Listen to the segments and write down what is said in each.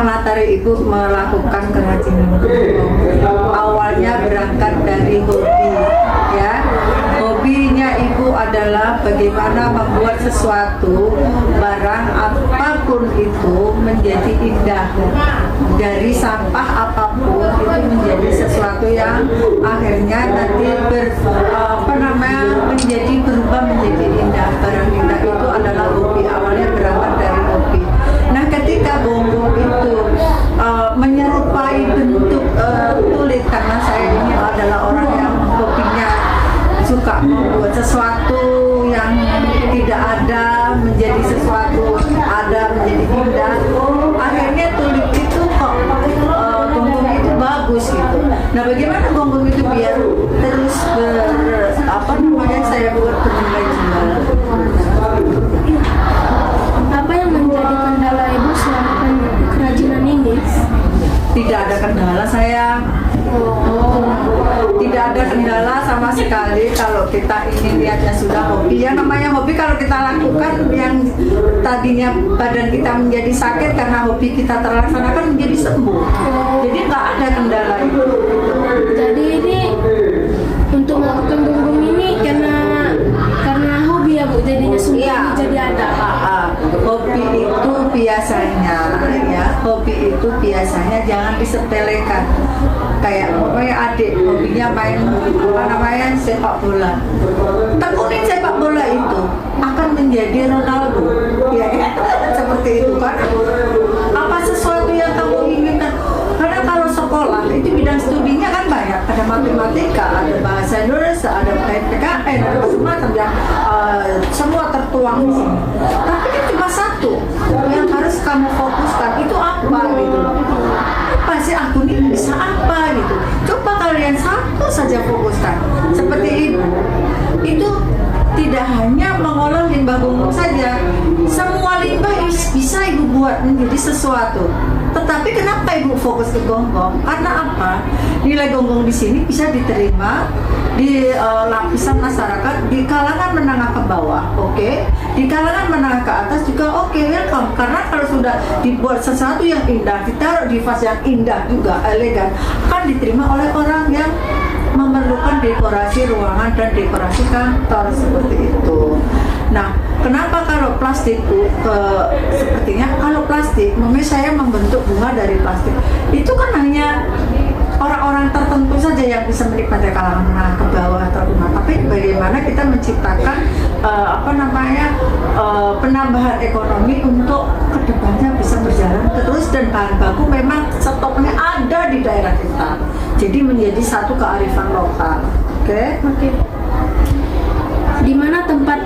melatari ibu melakukan kerajinan gonggong? Awalnya berangkat dari hobi, ya. Hobinya ibu adalah bagaimana membuat sesuatu barang apapun itu menjadi indah. Dari sampah apapun itu menjadi sesuatu yang akhirnya nanti menjadi berubah menjadi indah. Barang indah itu adalah hobi, awalnya berangkat dari hobi. Nah, ketika gonggong itu menyerupai bentuk kulit, karena saya ini adalah orang yang hobinya suka membuat sesuatu yang tidak ada menjadi sesuatu ada menjadi indah. Akhirnya tulip itu kok gonggong itu bagus gitu. Nah, bagaimana gonggong itu biar terus saya buat bernilai jual? Apa yang menjadi kendala ibu selama kerajinan ini? Tidak ada kendala saya. Tidak ada kendala sama sekali kalau kita ini lihatnya sudah hobi. Yang namanya hobi kalau kita lakukan yang tadinya badan kita menjadi sakit karena hobi kita terlaksanakan menjadi sembuh. Jadi nggak ada kendala itu. Jadi ini untuk melakukan gonggong ini karena hobi ya Bu, jadinya sembuh Ya. jadi ada. Hobi itu biasanya ya, hobi itu biasanya jangan disepelekan. Kayak pokoknya adik hobinya main sepak bola. Tekunin sepak bola itu akan menjadi Ronaldo, ya kan? Seperti itu kan? Apa sesuatu yang kamu inginkan? Karena kalau sekolah itu bidang studinya kan banyak, ada matematika, ada bahasa Indonesia, ada PKN, ada macam-macam yang semua tertuang di sini. Tapi kan cuma satu yang harus kamu fokuskan, itu apa gitu loh. Apa sih aku ini bisa apa gitu. Coba kalian satu saja fokuskan. Seperti ibu, itu tidak hanya mengolah limbah gonggong saja, semua limbah bisa ibu buat menjadi sesuatu. Tetapi kenapa ibu fokus ke gonggong? Karena apa? Nilai gonggong di sini bisa diterima di lapisan masyarakat, di kalangan menengah ke bawah, oke? Di kalangan menengah ke atas juga welcome. Karena kalau sudah dibuat sesuatu yang indah, ditaruh di vas yang indah juga, elegan, akan diterima oleh orang yang memerlukan dekorasi ruangan dan dekorasi kantor seperti itu. Nah, kenapa kalau plastik sepertinya kalau plastik, mungkin saya membentuk bunga dari plastik, itu kan hanya orang-orang tertentu saja yang bisa menikmati kalangan menengah ke bawah atau rumah. Tapi bagaimana kita menciptakan penambahan ekonomi untuk kedepannya bisa berjalan terus, dan bahan baku memang stoknya ada di daerah kita. Jadi menjadi satu kearifan lokal. Oke. Di mana tempat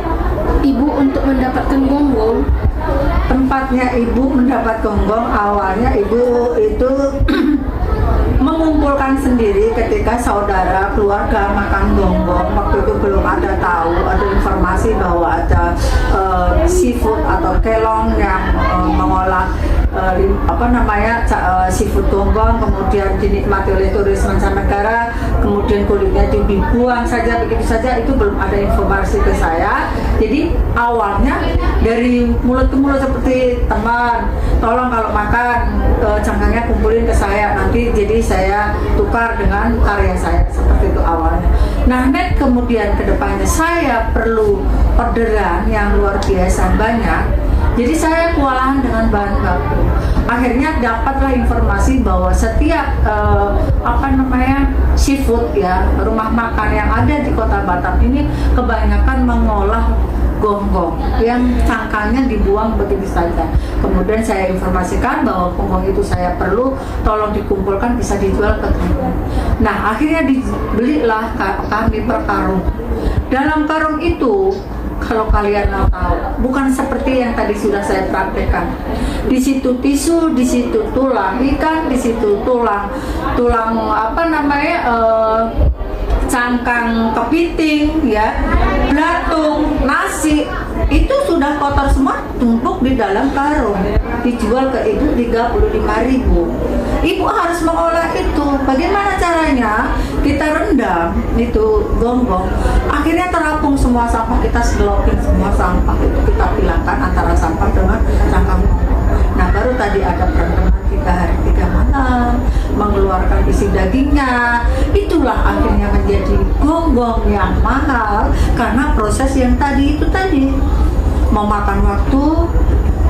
ibu untuk mendapatkan gonggong? Tempatnya ibu mendapat gonggong awalnya ibu itu mengumpulkan sendiri ketika saudara keluarga makan gonggong. Waktu itu belum ada informasi bahwa ada seafood atau kelong yang mengolah seafood gonggong, kemudian dinikmati oleh turis mancanegara, kemudian kulitnya dibuang saja begitu saja. Itu belum ada informasi ke saya. Jadi awalnya dari mulut ke mulut, seperti teman, tolong kalau makan cangkangnya kumpulin ke saya, nanti jadi saya tukar dengan karya saya, seperti itu awalnya. Nah, kemudian kedepannya saya perlu orderan yang luar biasa banyak. Jadi saya kewalahan dengan bahan baku. Akhirnya dapatlah informasi bahwa setiap seafood ya, rumah makan yang ada di Kota Batam ini kebanyakan mengolah gonggong yang cangkangnya dibuang begitu saja. Kemudian saya informasikan bahwa gonggong itu saya perlu, tolong dikumpulkan bisa dijual ke kami. Nah, akhirnya dibelilah kami per karung. Dalam karung itu, kalau kalian mau tahu, bukan seperti yang tadi sudah saya praktekkan. Di situ tisu, di situ tulang ikan, di situ tulang cangkang kepiting ya, belatung, nasi, itu sudah kotor semua, tumpuk di dalam karung, dijual ke ibu 35.000. Ibu harus mengolah itu. Bagaimana caranya? Kita rendam itu gonggong, akhirnya terapung semua sampah, kita selokin semua sampah itu, kita pilahkan antara sampah dengan cangkang gonggong. Nah, baru tadi ada perendaman hari 3 malam, mengeluarkan isi dagingnya. Itulah akhirnya menjadi gonggong yang mahal karena proses yang tadi memakan waktu,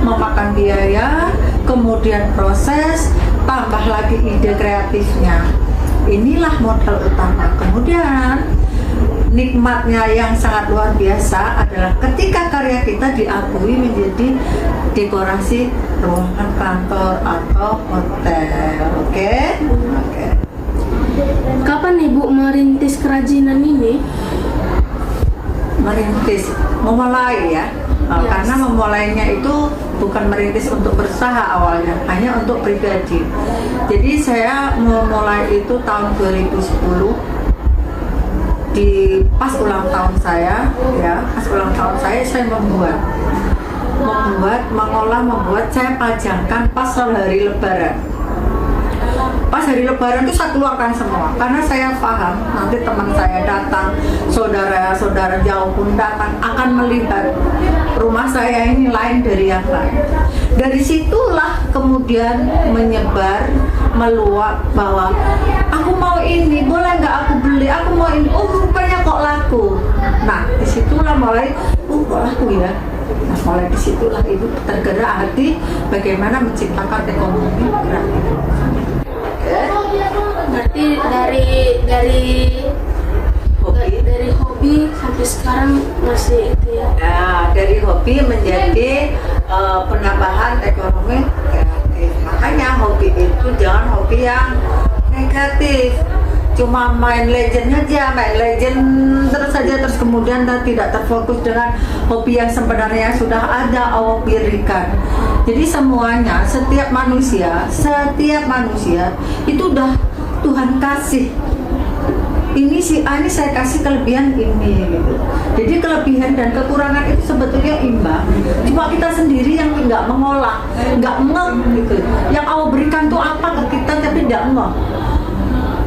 memakan biaya, kemudian proses, tambah lagi ide kreatifnya. Inilah modal utama. Kemudian nikmatnya yang sangat luar biasa adalah ketika karya kita diakui menjadi dekorasi ruangan kantor atau hotel. Oke? Kapan Ibu merintis kerajinan ini? Merintis, memulai ya. Yes. Karena memulainya itu bukan merintis untuk berusaha awalnya, hanya untuk pribadi. Jadi saya memulai itu tahun 2010 di pas ulang tahun saya, saya membuat, saya pajangkan pas hari Lebaran. Pas hari Lebaran itu saya keluarkan semua karena saya paham nanti teman saya datang, saudara jauh pun datang akan melihat rumah saya ini lain dari yang lain. Dari situlah kemudian menyebar, meluap bahwa aku mau ini, boleh nggak aku beli, aku mau ini, oh rupanya kok laku. Nah disitulah mulai, kok laku ya. Nah mulai disitulah ibu tergerak hati bagaimana menciptakan ekonomi kreatif. Berarti dari hobi sampai sekarang masih itu ya? Nah, dari hobi menjadi penambahan ekonomi kreatif. Makanya hobi itu jangan hobi yang negatif. Cuma main legend terus kemudian tidak terfokus dengan hobi yang sebenarnya sudah ada Allah berikan. Jadi semuanya, setiap manusia itu udah Tuhan kasih. Ini si A ini saya kasih kelebihan ini gitu. Jadi kelebihan dan kekurangan itu sebetulnya imbang. Cuma kita sendiri yang nggak mengolah, nggak ngeh gitu. Yang Allah berikan tuh apa ke kita tapi nggak ngeh.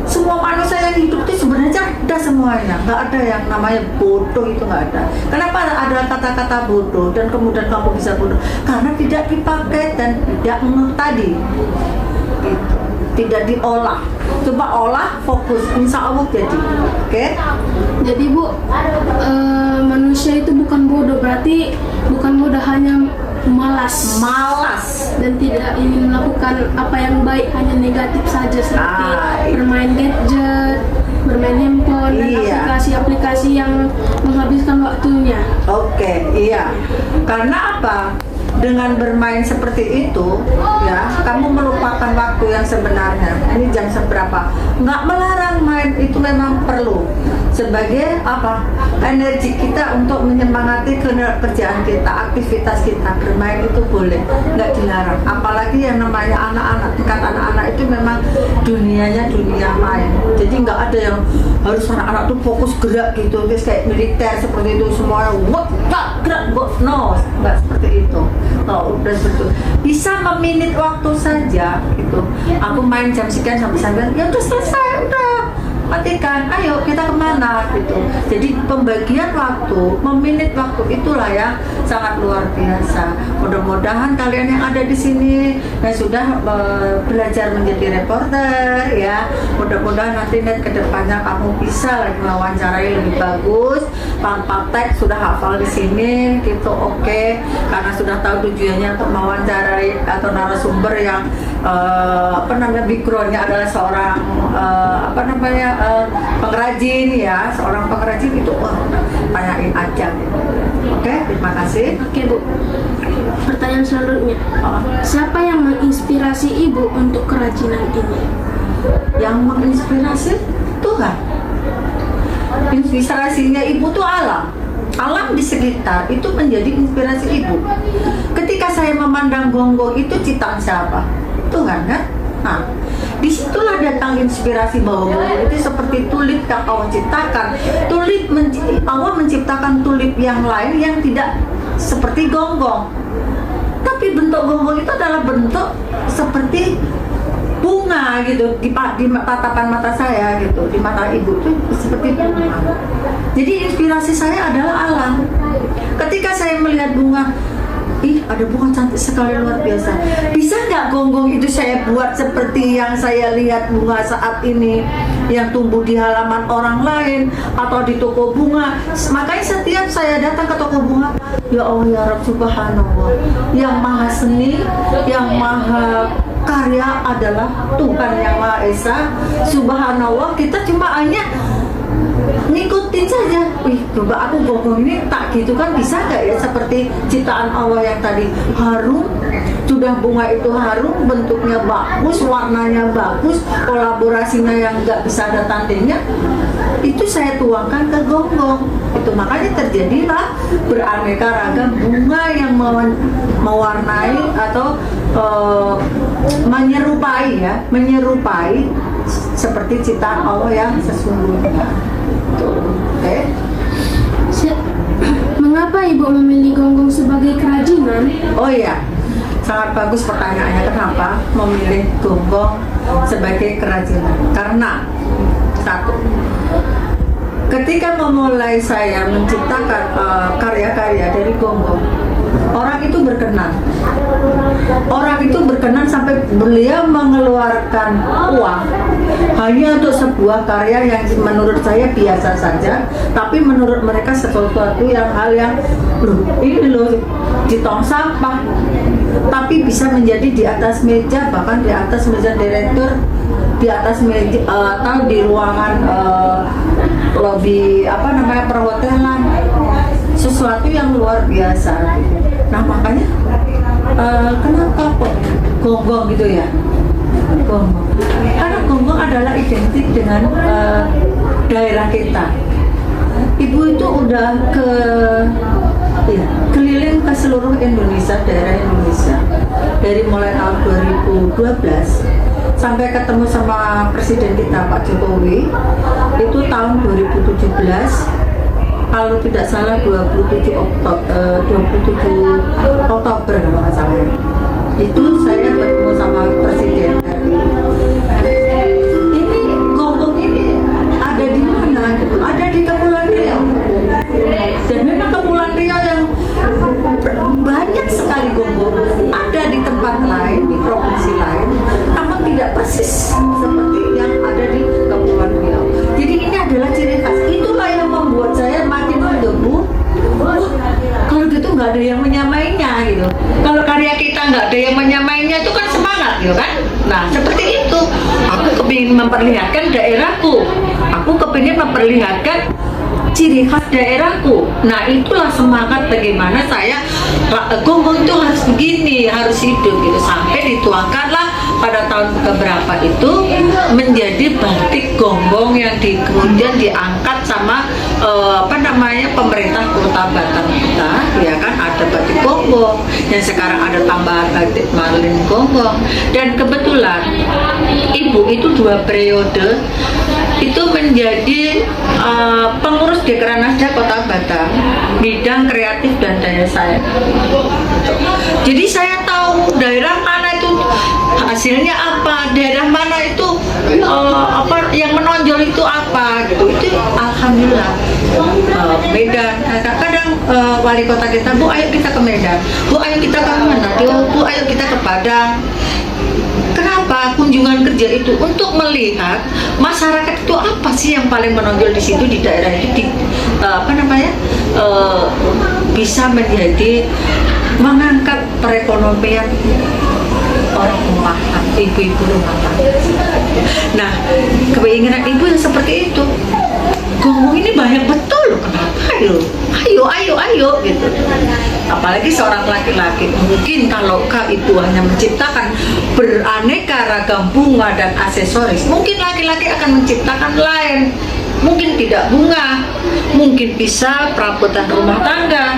Semua manusia yang hidup itu sebenarnya cerdas semuanya, nggak ada yang namanya bodoh, itu nggak ada. Kenapa ada kata-kata bodoh dan kemudian kamu bisa bodoh? Karena tidak dipakai dan tidak ngeh tadi. Gitu. Tidak diolah. Coba olah, fokus, insya Allah jadi. Oke? Jadi Bu, manusia itu bukan bodoh, berarti bukan bodoh, hanya malas dan tidak ingin melakukan apa yang baik, hanya negatif saja seperti bermain gadget, bermain handphone dan aplikasi-aplikasi yang menghabiskan waktunya. Oke, iya. Karena apa? Dengan bermain seperti itu, ya, kamu melupakan waktu yang sebenarnya. Ini jam seberapa? Nggak melarang main, itu memang perlu sebagai apa? Energi kita untuk menyemangati kerjaan kita, aktivitas kita. Bermain itu boleh, nggak dilarang. Apalagi yang namanya anak-anak, tingkat anak-anak itu memang dunianya dunia main. Jadi nggak ada yang harus anak-anak tuh fokus gerak gitu, terus kayak militer seperti itu semuanya. Gerak, no, nggak seperti itu. Oh, udah betul. Bisa meminit waktu saja gitu. Aku main jam sekian sampai sampai ya udah selesai, udah matikan. Ayo kita kemana gitu. Jadi pembagian waktu, meminit waktu itulah yang sangat luar biasa. Mudah-mudahan kalian yang ada di sini yang sudah belajar menjadi reporter ya. Mudah-mudahan nanti net kedepannya kamu bisa lagi mewawancarai lebih bagus. Tanpa teks sudah hafal di sini gitu, oke. Karena sudah tahu tujuannya untuk mewawancarai atau narasumber yang backgroundnya adalah seorang pengrajin ya, seorang pengrajin itu tanyain aja. Oke, terima kasih. Oke Bu, pertanyaan selanjutnya, siapa yang menginspirasi Ibu untuk kerajinan ini? Yang menginspirasi Tuhan. Inspirasinya Ibu tuh alam di sekitar itu menjadi inspirasi Ibu. Ketika saya memandang gonggong itu ciptaan siapa? Tuhan kan? Nah, disitulah datang inspirasi bahwa gonggong itu seperti tulip yang Allah ciptakan. Allah menciptakan tulip yang lain yang tidak seperti gonggong. Tapi bentuk gonggong itu adalah bentuk seperti bunga gitu di tatapan mata saya gitu, di mata Ibu itu seperti bunga. Jadi inspirasi saya adalah alam. Ketika saya melihat bunga, ih ada bunga cantik sekali luar biasa. Bisa nggak gonggong itu saya buat seperti yang saya lihat bunga saat ini yang tumbuh di halaman orang lain atau di toko bunga. Makanya setiap saya datang ke toko bunga, ya Allah ya Rabb subhanallah, yang maha seni, yang maha karya adalah Tuhan yang Maha Esa. Subhanallah, kita cuma hanya ngikutin saja. Wih, coba aku gonggong ini tak gitu kan, bisa nggak ya seperti ciptaan Allah yang tadi harum, sudah bunga itu harum, bentuknya bagus, warnanya bagus, kolaborasinya yang nggak bisa ada tandingnya, itu saya tuangkan ke gonggong. Itu makanya terjadilah beraneka ragam bunga yang mewarnai atau menyerupai seperti ciptaan Allah yang sesungguhnya. Oke. Mengapa Ibu memilih gonggong sebagai kerajinan? Oh iya, sangat bagus pertanyaannya. Kenapa memilih gonggong sebagai kerajinan? Karena satu, ketika memulai saya menciptakan karya-karya dari gonggong, orang itu berkenan. Orang itu berkenan sampai beliau mengeluarkan uang hanya untuk sebuah karya yang menurut saya biasa saja, tapi menurut mereka sesuatu yang hal yang ini loh di tong sampah, tapi bisa menjadi di atas meja, bahkan di atas meja direktur, di atas meja atau di ruangan lobi perhotelan, sesuatu yang luar biasa. Nah makanya kenapa kok gonggong gitu ya? Gonggong. Karena gonggong adalah identik dengan daerah kita. Ibu itu udah keliling ke seluruh Indonesia, daerah Indonesia, dari mulai tahun 2012 sampai ketemu sama Presiden kita Pak Jokowi itu tahun 2017. Kalau tidak salah 27 Oktober kalau nggak salah. Itu saya bertemu sama Presiden tadi. Ini gonggong ini ada di mana? Ada di Kepulauan Riau. Dan memang Kepulauan Riau yang banyak sekali gonggong ada di tempat lain, di provinsi lain, namun tidak persis seperti yang ada di Kepulauan Riau. Jadi ini adalah ciri khas. Itulah yang membuat saya makin menggebu. Kalau gitu nggak ada yang menyamainya gitu. Kalau karya kita nggak ada yang menyamainya itu kan semangat gitu kan. Nah seperti itu. Aku kepingin memperlihatkan daerahku. Aku kepingin memperlihatkan ciri khas daerahku. Nah itulah semangat bagaimana saya gonggong itu harus begini, harus hidup gitu, sampai dituangkanlah pada tahun keberapa itu menjadi batik gonggong yang kemudian diangkat sama pemerintah Kota Batam kita, ya kan, ada batik gonggong yang sekarang ada tambahan batik marlin gonggong. Dan kebetulan ibu itu 2 periode itu menjadi pengurus Dekranasda Kota Batam bidang kreatif dan daya saing. Jadi saya tahu daerah mana itu hasilnya apa, daerah mana itu yang menonjol itu apa gitu. Itu alhamdulillah Medan. Kadang wali kota kita, Bu ayo kita ke Medan, Bu ayo kita ke mana, Bu ayo kita ke Padang. Kenapa kunjungan kerja itu? Untuk melihat masyarakat itu apa sih yang paling menonjol di situ, di daerah itu, bisa menjadi mengangkat perekonomian orang rumah, ibu-ibu rumah tangga. Nah, keinginan ibu yang seperti itu. Gonggong ini banyak betul loh, kenapa ayo gitu. Apalagi seorang laki-laki, mungkin kalau ibu hanya menciptakan beraneka ragam bunga dan aksesoris, mungkin laki-laki akan menciptakan lain, mungkin tidak bunga, mungkin bisa perabotan rumah tangga.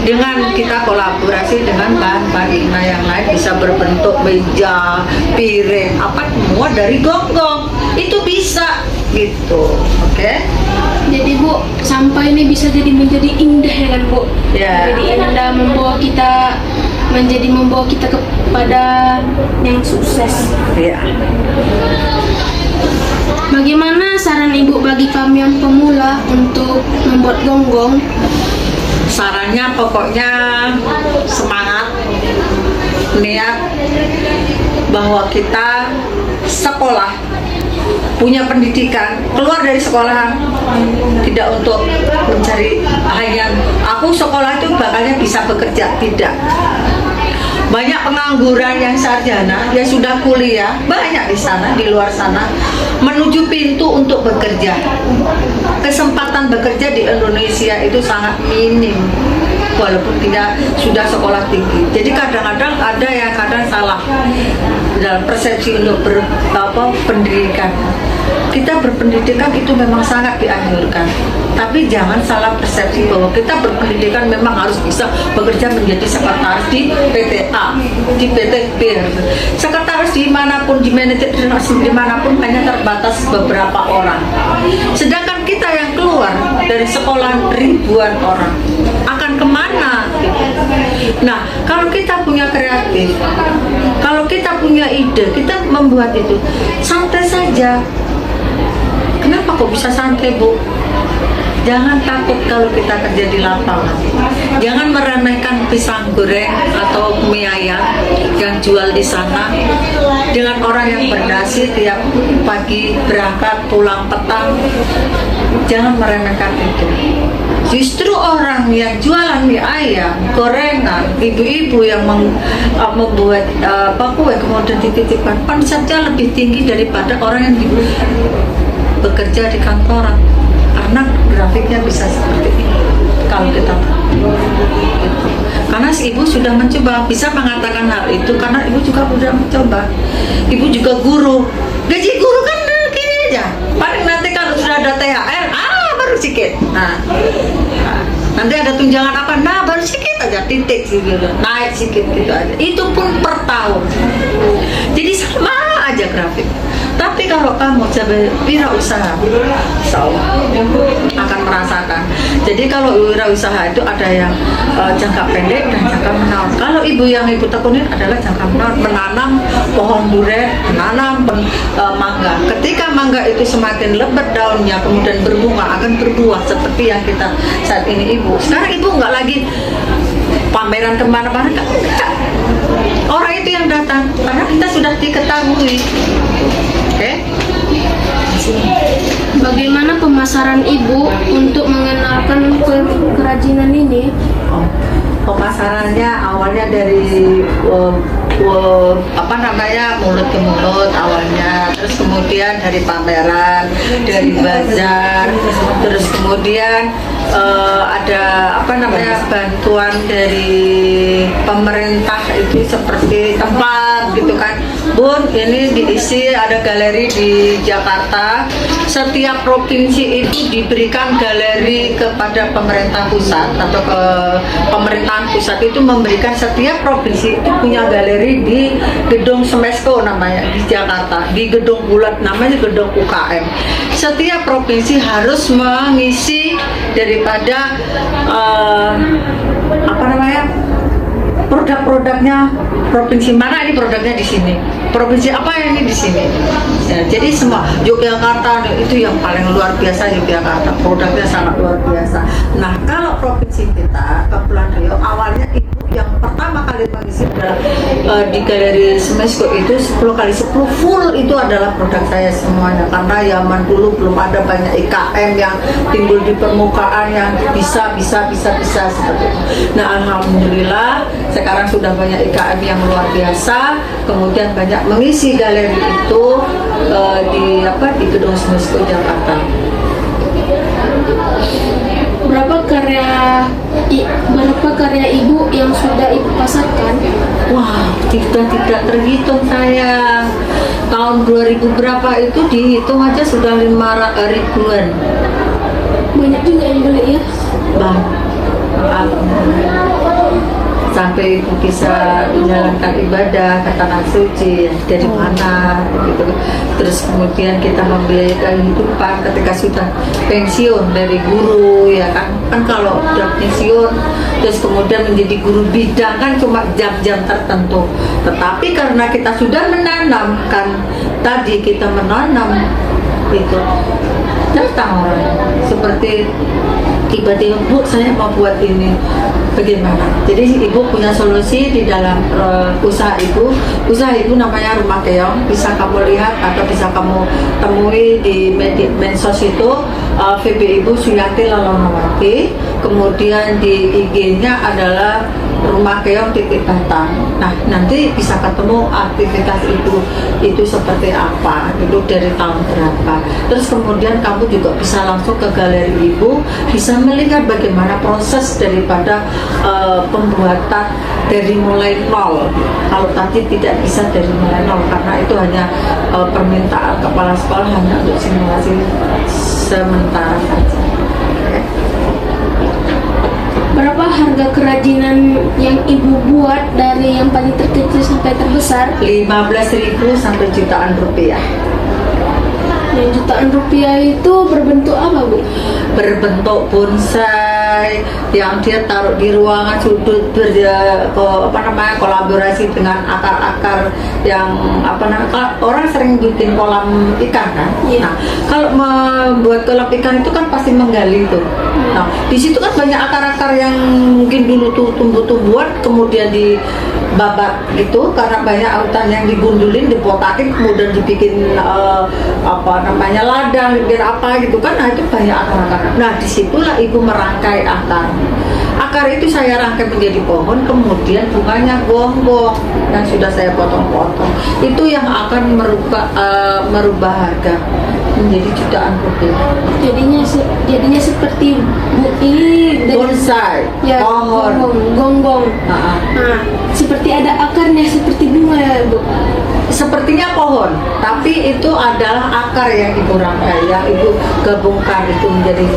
Dengan kita kolaborasi dengan bahan-bahan yang lain, bisa berbentuk meja, piring, apa semua dari gonggong, itu bisa gitu. Oke? Jadi Bu, sampah ini bisa menjadi indah ya kan Bu? Ya. Jadi indah, membawa kita kepada yang sukses. Ya. Bagaimana saran Ibu bagi kami yang pemula untuk membuat gonggong sarannya pokoknya semangat, niat bahwa kita sekolah, punya pendidikan, keluar dari sekolahan tidak untuk mencari hanya aku sekolah itu bakalnya bisa bekerja, tidak. Banyak pengangguran yang sarjana, yang sudah kuliah, banyak di sana, di luar sana, menuju pintu untuk bekerja. Kesempatan bekerja di Indonesia itu sangat minim, walaupun tidak sudah sekolah tinggi. Jadi kadang-kadang ada yang kadang salah dalam persepsi untuk pendidikan. Kita berpendidikan itu memang sangat dianjurkan, tapi jangan salah persepsi bahwa kita berpendidikan memang harus bisa bekerja menjadi sekretaris di PT A, di PT B. Sekretaris dimanapun, di manajer dimanapun hanya terbatas beberapa orang. Sedangkan kita yang keluar dari sekolah ribuan orang akan kemana? Nah, kalau kita punya kreatif, kalau kita punya ide, kita membuat itu santai saja. Kenapa kok bisa santai, Bu? Jangan takut kalau kita kerja di lapangan. Jangan meremehkan pisang goreng atau mie ayam yang jual di sana dengan orang yang berdasi tiap pagi berangkat pulang petang. Jangan meremehkan itu. Justru orang yang jualan mie ayam, gorengan, ibu-ibu yang membuat kue kemudian dititipkan, konsepnya lebih tinggi daripada orang yang bekerja di kantoran, karena grafiknya bisa seperti ini. Kalau kita gitu. Karena si ibu sudah mencoba, bisa mengatakan hal itu karena ibu juga sudah mencoba. Ibu juga guru, gaji guru kan gini aja. Paling nanti kalau sudah ada THR, baru sedikit. Nah, nanti ada tunjangan apa? Nah, baru sedikit aja, titik gitu, naik sedikit gitu aja. Itu pun per tahun. Jadi sama aja grafik. Tapi kalau kamu sebagai wirausaha, insya Allah akan merasakan. Jadi kalau wirausaha itu ada yang jangka pendek dan jangka menengah. Kalau ibu yang ibu tekunin adalah jangka menengah, menanam pohon durian, menanam mangga. Ketika mangga itu semakin lebat daunnya, kemudian berbunga, akan berbuah seperti yang kita saat ini ibu. Sekarang ibu nggak lagi pameran kemana-mana, enggak. Orang itu yang datang karena kita sudah diketahui. Oke. Bagaimana pemasaran ibu untuk mengenalkan kerajinan ini? Pemasarannya awalnya dari mulut ke mulut awalnya, terus kemudian dari pameran, dari bazar, terus kemudian ada bantuan dari pemerintah itu seperti tempat gitu kan, Bun, ini diisi ada galeri di Jakarta. Setiap provinsi itu diberikan galeri kepada pemerintah pusat atau ke pemerintahan pusat itu memberikan setiap provinsi itu punya galeri di gedung Semesko namanya di Jakarta, di gedung bulat namanya gedung UKM. Setiap provinsi harus mengisi daripada produk-produknya provinsi mana, ini produknya di sini, provinsi apa ini di sini. Ya, jadi semua Yogyakarta itu yang paling luar biasa, Yogyakarta produknya sangat luar biasa. Nah, kalau provinsi kita Kepulauan Riau awalnya itu yang pertama kali mengisi adalah di galeri Semesko itu 10x10 full itu adalah produk saya semuanya, karena zaman dulu belum ada banyak IKM yang timbul di permukaan yang bisa seperti itu. Nah, alhamdulillah sekarang sudah banyak IKM yang luar biasa, kemudian banyak mengisi galeri itu di gedung Semesko Jakarta. Berapa karya ibu yang sudah ibu pasarkan? Wah, tidak terhitung saya. Tahun 2000 berapa itu dihitung aja sudah 500 ribuan. Banyak juga yang beli ya? Bang, sampai ibu bisa menjalankan ibadah, katakan suci dari mana gitu. Terus kemudian kita membiayai kehidupan ketika sudah pensiun dari guru, ya kan kalau sudah pensiun terus kemudian menjadi guru bidang kan cuma jam-jam tertentu, tetapi karena kita sudah menanamkan tadi, kita menanam itu datang orang seperti tiba-tiba, Bu, saya mau buat ini, bagaimana? Jadi ibu punya solusi di dalam usaha ibu namanya Rumah Keong, bisa kamu lihat atau bisa kamu temui di medsos itu, VB Ibu Suyati Lalonowati, kemudian di IG-nya adalah Rumah Keong titik Batang. Nah, nanti bisa ketemu aktivitas itu seperti apa, itu dari tahun berapa. Terus kemudian kamu juga bisa langsung ke galeri ibu, bisa melihat bagaimana proses daripada pembuatan dari mulai nol. Kalau tadi tidak bisa dari mulai nol karena itu hanya permintaan kepala sekolah hanya untuk simulasi sementara saja. Berapa harga kerajinan yang ibu buat dari yang paling terkecil sampai terbesar? 15.000 sampai jutaan rupiah. Yang jutaan rupiah itu berbentuk apa, Bu? Berbentuk bonsai yang dia taruh di ruangan sudut kolaborasi dengan akar-akar yang orang sering bikin kolam ikan kan. Iya. Nah, kalau membuat kolam ikan itu kan pasti menggali itu. Nah, di situ kan banyak akar-akar yang mungkin dulu tuh tumbuh-tumbuhan kemudian dibabat gitu karena banyak hutan yang digundulin, dipotakin kemudian dibikin ladang biar apa gitu kan. Nah, itu banyak akar-akar. Nah, disitulah ibu merangkai akar. Akar itu saya rangkai menjadi pohon, kemudian bunganya gonggong yang sudah saya potong-potong. Itu yang akan merubah harga menjadi jutaan rupiah. Jadinya seperti ini Bonsai, ya, pohon. gonggong. Nah, Seperti ada akarnya seperti bunga ya, Bu. sepertinya pohon, tapi itu adalah akar yang ibu rangkai, yang ibu gabungkan itu menjadi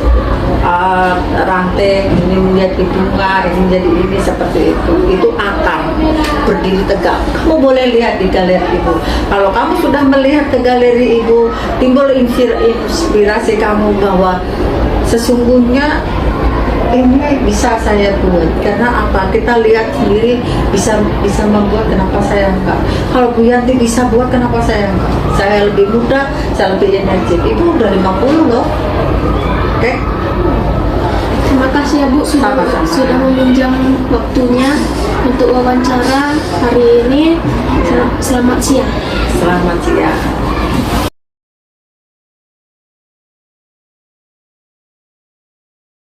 ranting, ini menjadi bunga, ini menjadi ini seperti itu akar berdiri tegak. Kamu boleh lihat di galeri ibu. Kalau kamu sudah melihat ke galeri ibu, timbul inspirasi kamu bahwa sesungguhnya ini bisa saya buat karena apa, kita lihat sendiri bisa membuat, kenapa saya enggak. Kalau Bu Yanti bisa buat, kenapa saya enggak. Saya lebih muda, saya lebih energik. Ibu udah 50 loh. Oke. Terima kasih ya, Bu, sudah meminjam waktunya untuk wawancara hari ini. Selamat siang. Selamat siang.